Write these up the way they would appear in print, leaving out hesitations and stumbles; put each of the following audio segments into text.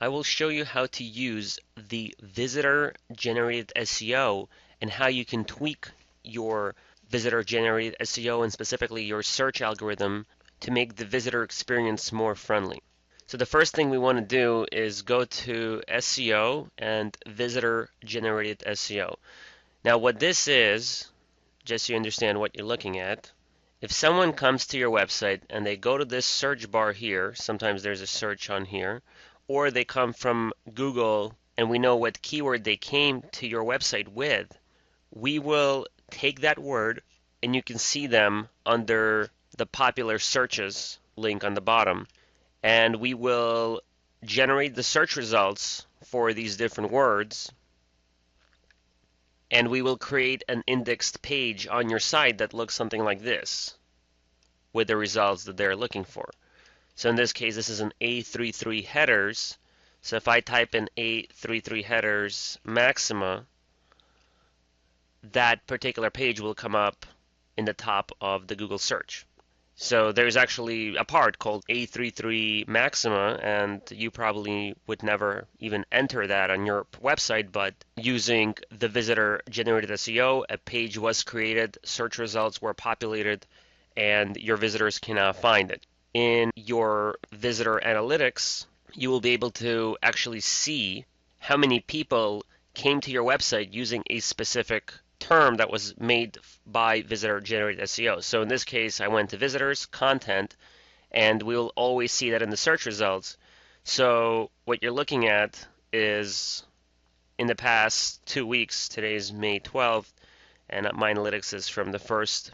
I will show you how to use the visitor generated SEO and how you can tweak your visitor generated SEO and specifically your search algorithm to make the visitor experience more friendly. So the first thing we want to do is go to SEO and visitor generated SEO. Now what this is, just so you understand what you're looking at, if someone comes to your website and they go to this search bar here, sometimes there's a search on here, or they come from Google and we know what keyword they came to your website with, we will take that word and you can see them under the popular searches link on the bottom, and we will generate the search results for these different words, and we will create an indexed page on your site that looks something like this with the results that they're looking for. So in this case, this is an A33 headers. So if I type in A33 headers maxima, that particular page will come up in the top of the Google search. So there's actually a part called A33 Maxima, and you probably would never even enter that on your website, but using the visitor generated SEO, a page was created, search results were populated, and your visitors can now find it. In your visitor analytics, you will be able to actually see how many people came to your website using a specific term that was made by visitor generated SEO. So in this case, I went to visitors, content, and we'll always see that in the search results. So what you're looking at is in the past 2 weeks, today's May 12th, and my analytics is from the 1st,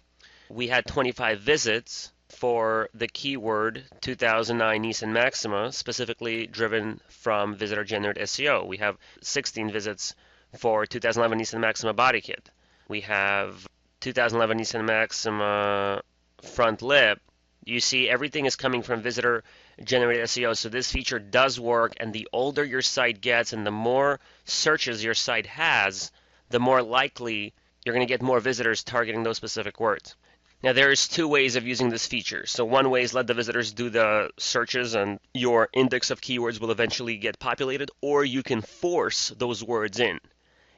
we had 25 visits for the keyword 2009 Nissan Maxima, specifically driven from visitor generated SEO. We have 16 visits for 2011 Nissan Maxima body kit. We have 2011 Nissan Maxima front lip. You see everything is coming from visitor generated SEO, so this feature does work, and the older your site gets and the more searches your site has, the more likely you're going to get more visitors targeting those specific words. Now there's two ways of using this feature. So one way is let the visitors do the searches and your index of keywords will eventually get populated, or you can force those words in.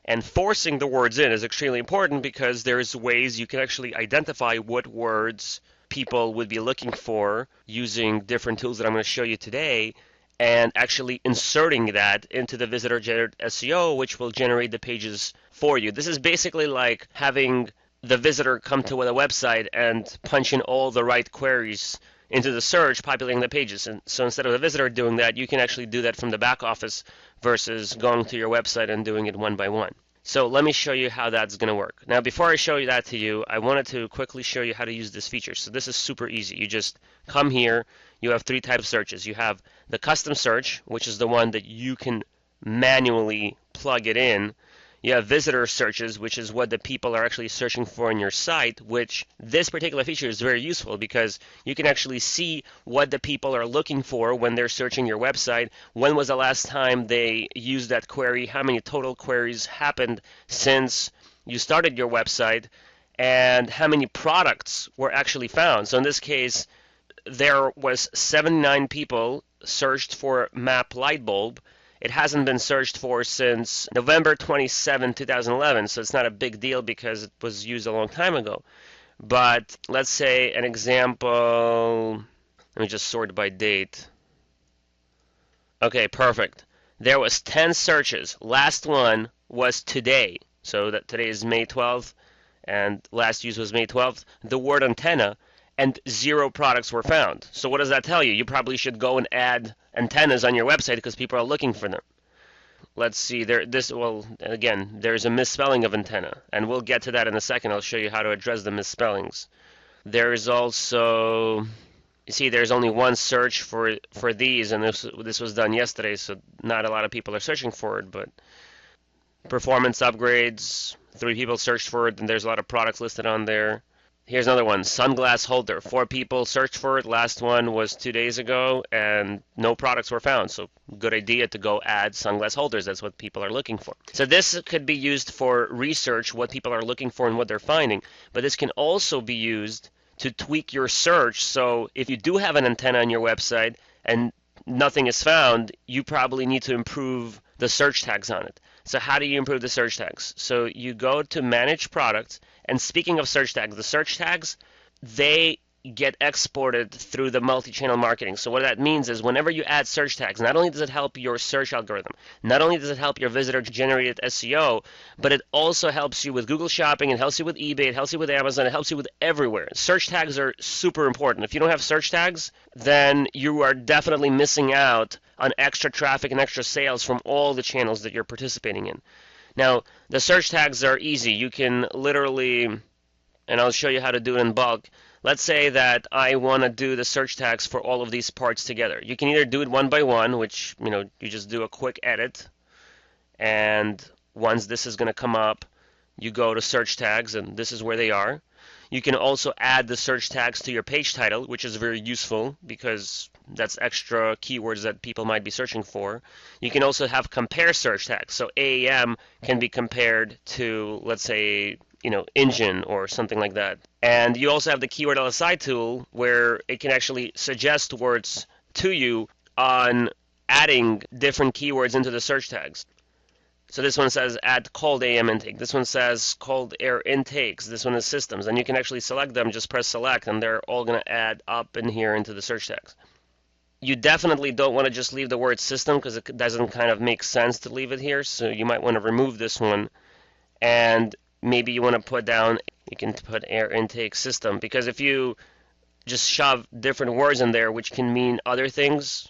And forcing the words in is extremely important because there's ways you can actually identify what words people would be looking for using different tools that I'm going to show you today, and actually inserting that into the visitor generated SEO, which will generate the pages for you. This is basically like having the visitor come to a website and punch in all the right queries into the search, populating the pages. And so instead of the visitor doing that, you can actually do that from the back office versus going to your website and doing it one by one. So let me show you how that's going to work. Now, before I show you that to you, I wanted to quickly show you how to use this feature. So this is super easy. You just come here. You have three types of searches. You have the custom search, which is the one that you can manually plug it in. You have visitor searches, which is what the people are actually searching for on your site, which this particular feature is very useful because you can actually see what the people are looking for when they're searching your website. When was the last time they used that query? How many total queries happened since you started your website? And how many products were actually found? So in this case, there was 79 people searched for map light bulb. It hasn't been searched for since November 27, 2011, so it's not a big deal because it was used a long time ago. But let's say an example, let me just sort by date. Okay, perfect. There was 10 searches. Last one was today. So that today is May 12th, and last use was May 12th. The word antenna, and 0 products were found. So what does that tell you? You probably should go and add antennas on your website because people are looking for them. Let's see, again, there's a misspelling of antenna, and we'll get to that in a second. I'll show you how to address the misspellings. There is also, you see, there's only one search for these, and this was done yesterday, so not a lot of people are searching for it, but performance upgrades, 3 people searched for it, and there's a lot of products listed on there. Here's another one, sunglass holder. 4 people searched for it. Last one was 2 days ago, and no products were found. So good idea to go add sunglass holders. That's what people are looking for. So this could be used for research, what people are looking for and what they're finding. But this can also be used to tweak your search. So if you do have an antenna on your website and nothing is found, you probably need to improve the search tags on it. So how do you improve the search tags? So you go to manage products, and speaking of search tags, the search tags, they get exported through the multi-channel marketing. So what that means is whenever you add search tags, not only does it help your search algorithm, not only does it help your visitor-generated SEO, but it also helps you with Google Shopping, it helps you with eBay, it helps you with Amazon, it helps you with everywhere. Search tags are super important. If you don't have search tags, then you are definitely missing out on extra traffic and extra sales from all the channels that you're participating in. Now, the search tags are easy. You can literally, and I'll show you how to do it in bulk. Let's say that I want to do the search tags for all of these parts together. You can either do it one by one, which, you just do a quick edit, and once this is going to come up, you go to search tags, and this is where they are. You can also add the search tags to your page title, which is very useful because that's extra keywords that people might be searching for. You can also have compare search tags. So AAM can be compared to, let's say, engine or something like that. And you also have the keyword LSI tool where it can actually suggest words to you on adding different keywords into the search tags. So this one says add cold AM intake. This one says cold air intakes. This one is systems. And you can actually select them, just press select, and they're all going to add up in here into the search tags. You definitely don't want to just leave the word system because it doesn't kind of make sense to leave it here. So you might want to remove this one. And maybe you want to put down, you can put air intake system, because if you just shove different words in there which can mean other things,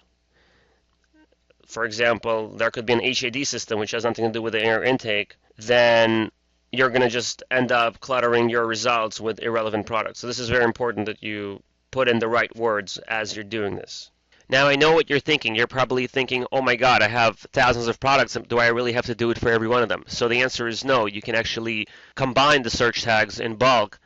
for example, there could be an HAD system which has nothing to do with the air intake, then you're going to just end up cluttering your results with irrelevant products. So this is very important that you put in the right words as you're doing this. Now, I know what you're thinking. You're probably thinking, oh my God, I have thousands of products. Do I really have to do it for every one of them? So the answer is no. You can actually combine the search tags in bulk.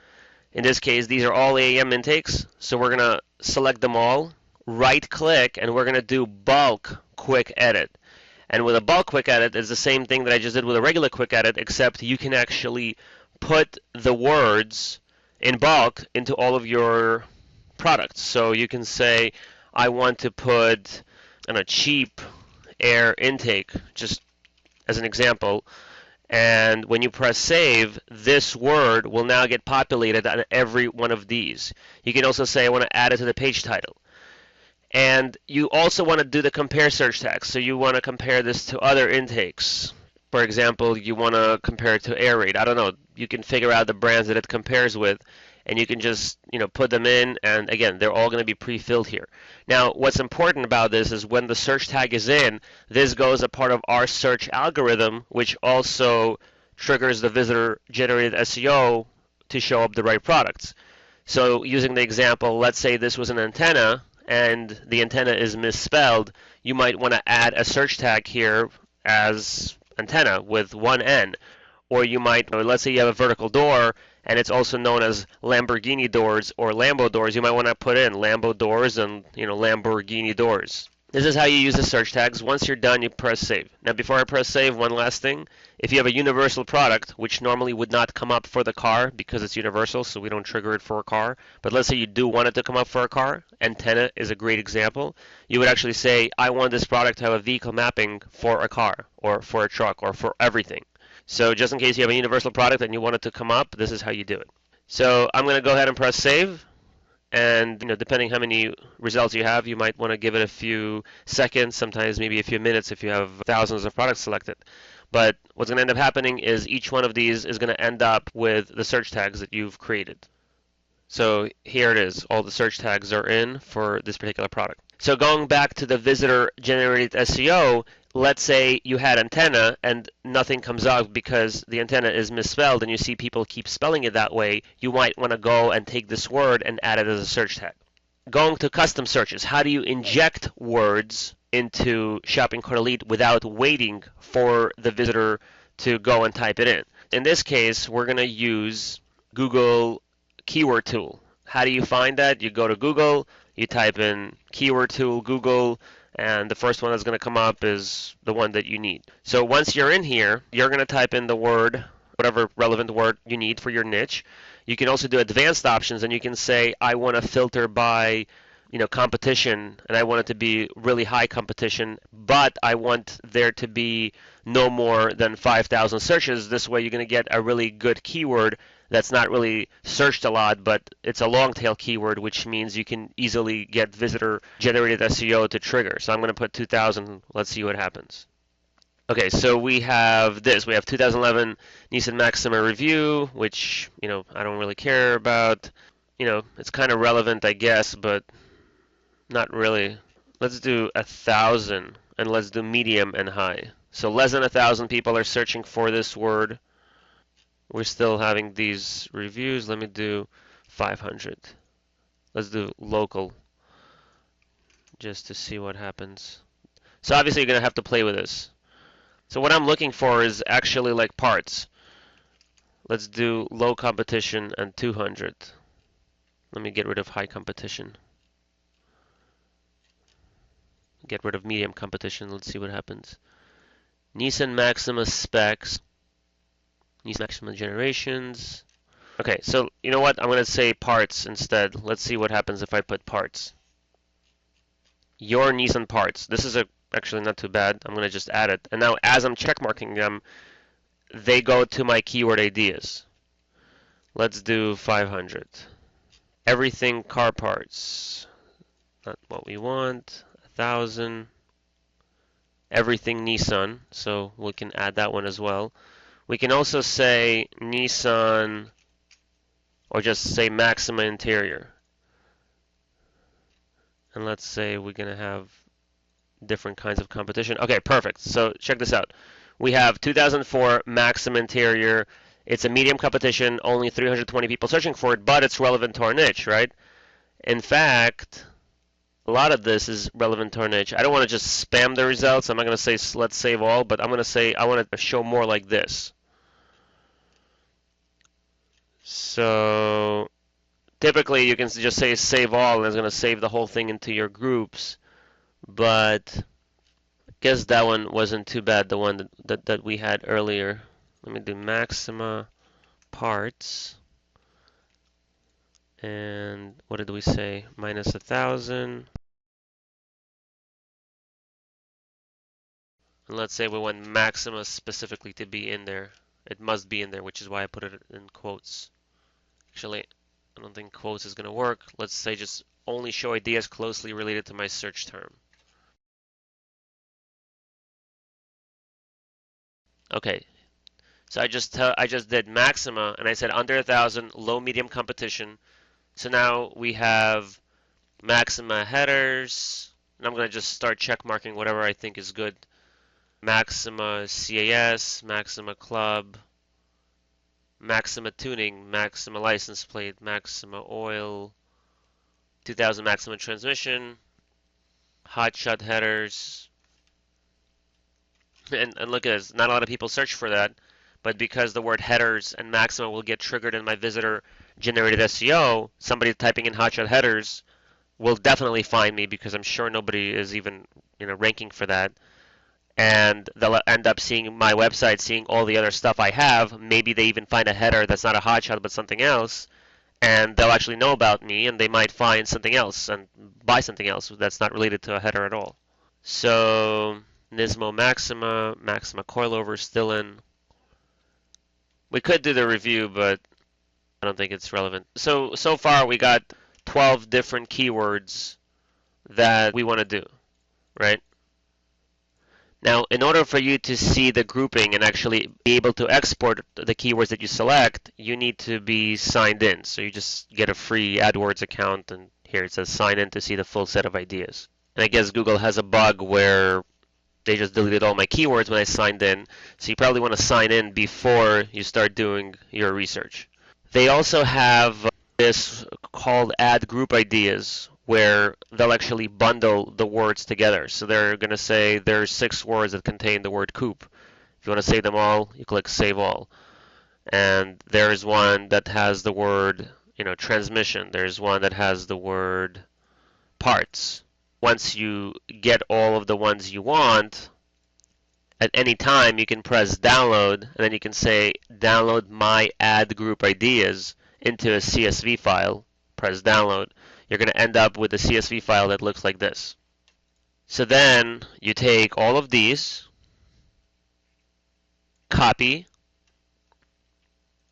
In this case, these are all AAM intakes. So we're going to select them all, right-click, and we're going to do bulk quick edit. And with a bulk quick edit, it's the same thing that I just did with a regular quick edit, except you can actually put the words in bulk into all of your products. So you can say, I want to put a cheap air intake, just as an example. And when you press save, this word will now get populated on every one of these. You can also say, I want to add it to the page title. And you also want to do the compare search tag. So you want to compare this to other intakes. For example, you want to compare it to air rate. I don't know. You can figure out the brands that it compares with, and you can just put them in, and again, they're all going to be pre-filled here. Now, what's important about this is when the search tag is in, this goes a part of our search algorithm, which also triggers the visitor-generated SEO to show up the right products. So using the example, let's say this was an antenna, and the antenna is misspelled, you might want to add a search tag here as antenna with one N. Or you might, let's say you have a vertical door, and it's also known as Lamborghini doors or Lambo doors. You might want to put in Lambo doors and Lamborghini doors. This is how you use the search tags. Once you're done, you press save. Now, before I press save, one last thing. If you have a universal product, which normally would not come up for the car because it's universal, so we don't trigger it for a car, but let's say you do want it to come up for a car, antenna is a great example. You would actually say, I want this product to have a vehicle mapping for a car or for a truck or for everything. So just in case you have a universal product and you want it to come up, this is how you do it. So I'm going to go ahead and press save. And depending how many results you have, you might want to give it a few seconds, sometimes maybe a few minutes if you have thousands of products selected. But what's going to end up happening is each one of these is going to end up with the search tags that you've created. So here it is. All the search tags are in for this particular product. So going back to the visitor-generated SEO, let's say you had antenna and nothing comes up because the antenna is misspelled and you see people keep spelling it that way, you might want to go and take this word and add it as a search tag. Going to custom searches, how do you inject words into Shopping Cart Elite without waiting for the visitor to go and type it in? In this case, we're going to use Google Keyword Tool. How do you find that? You go to Google, you type in Keyword Tool, Google, and the first one that's going to come up is the one that you need. So once you're in here, you're going to type in the word, whatever relevant word you need for your niche. You can also do advanced options, and you can say, I want to filter by competition, and I want it to be really high competition, but I want there to be no more than 5,000 searches. This way you're going to get a really good keyword that's not really searched a lot, but it's a long tail keyword, which means you can easily get visitor generated SEO to trigger. So I'm going to put 2,000. Let's see what happens. Okay, so we have this. We have 2011 Nissan Maxima review, which, I don't really care about. It's kind of relevant, I guess, but not really. Let's do 1,000, and let's do medium and high. So less than 1,000 people are searching for this word. We're still having these reviews. Let me do 500. Let's do local, just to see what happens. So obviously you're going to have to play with this. So what I'm looking for is actually like parts. Let's do low competition and 200. Let me get rid of high competition. Get rid of medium competition. Let's see what happens. Nissan Maxima specs. Nissan Maxima generations. Okay, so you know what? I'm going to say parts instead. Let's see what happens if I put parts. Your Nissan parts. This is actually not too bad. I'm going to just add it. And now as I'm checkmarking them, they go to my keyword ideas. Let's do 500. Everything car parts. Not what we want. 1,000. Everything Nissan. So we can add that one as well. We can also say Nissan, or just say Maxima interior. And let's say we're going to have different kinds of competition. Okay, perfect. So check this out. We have 2004 Maxima interior. It's a medium competition, only 320 people searching for it, but it's relevant to our niche, right? In fact, a lot of this is relevant to our niche. I don't want to just spam the results. I'm not going to say let's save all, but I'm going to say I want to show more like this. So typically you can just say save all, and it's going to save the whole thing into your groups. But I guess that one wasn't too bad, the one that we had earlier. Let me do Maxima parts. And what did we say? Minus 1,000. And let's say we want Maxima specifically to be in there. It must be in there, which is why I put it in quotes. Actually, I don't think quotes is going to work. Let's say just only show ideas closely related to my search term. Okay, so I just did Maxima, and I said under 1,000, low medium competition. So now we have Maxima headers, and I'm going to just start check marking whatever I think is good. Maxima CAS, Maxima Club, Maxima Tuning, Maxima License Plate, Maxima Oil, 2000 Maxima Transmission, Hotshot headers. And look at this, not a lot of people search for that, but because the word headers and Maxima will get triggered in my visitor generated SEO, somebody typing in Hotshot headers will definitely find me, because I'm sure nobody is even ranking for that. And they'll end up seeing my website, seeing all the other stuff I have. Maybe they even find a header that's not a hotshot but something else, and they'll actually know about me, and they might find something else and buy something else that's not related to a header at all. So Nismo Maxima, Maxima coilover still in. We could do the review, but I don't think it's relevant. So far we got 12 different keywords that we want to do, right? Now, in order for you to see the grouping and actually be able to export the keywords that you select, you need to be signed in. So you just get a free AdWords account, and here it says sign in to see the full set of ideas. And I guess Google has a bug where they just deleted all my keywords when I signed in. So you probably want to sign in before you start doing your research. They also have this called Add Group Ideas, where they'll actually bundle the words together. So they're going to say there's 6 words that contain the word coupe. If you want to save them all, you click Save All. And there's one that has the word, transmission. There's one that has the word parts. Once you get all of the ones you want, at any time you can press download, and then you can say download my Add Group Ideas into a CSV file. Press download. you're going to end up with a CSV file that looks like this. So then you take all of these, copy,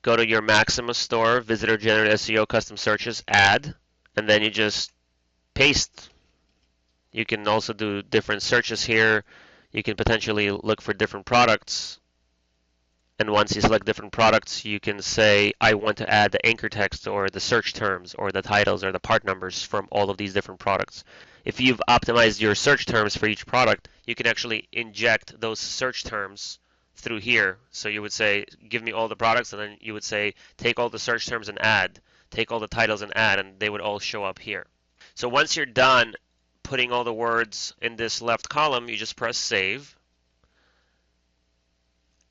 go to your Maxima store, visitor generated SEO custom searches, add, and then you just paste. You can also do different searches here. You can potentially look for different products. And once you select different products, you can say, I want to add the anchor text or the search terms or the titles or the part numbers from all of these different products. If you've optimized your search terms for each product, you can actually inject those search terms through here. So you would say, give me all the products, and then you would say, take all the search terms and add, take all the titles and add, and they would all show up here. So once you're done putting all the words in this left column, you just press save.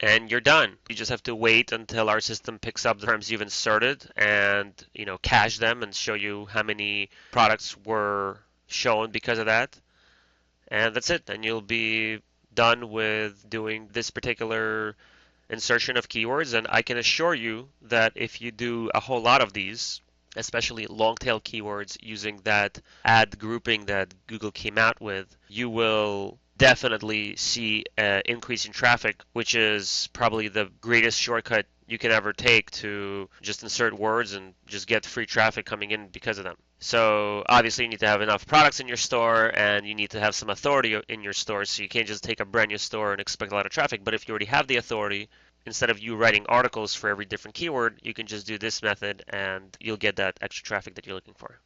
And you're done. You just have to wait until our system picks up the terms you've inserted and, cache them and show you how many products were shown because of that. And that's it. And you'll be done with doing this particular insertion of keywords. And I can assure you that if you do a whole lot of these, especially long tail keywords using that ad grouping that Google came out with, you will definitely see an increase in traffic, which is probably the greatest shortcut you can ever take to just insert words and just get free traffic coming in because of them. So obviously you need to have enough products in your store and you need to have some authority in your store, so you can't just take a brand new store and expect a lot of traffic. But if you already have the authority, instead of you writing articles for every different keyword, you can just do this method and you'll get that extra traffic that you're looking for.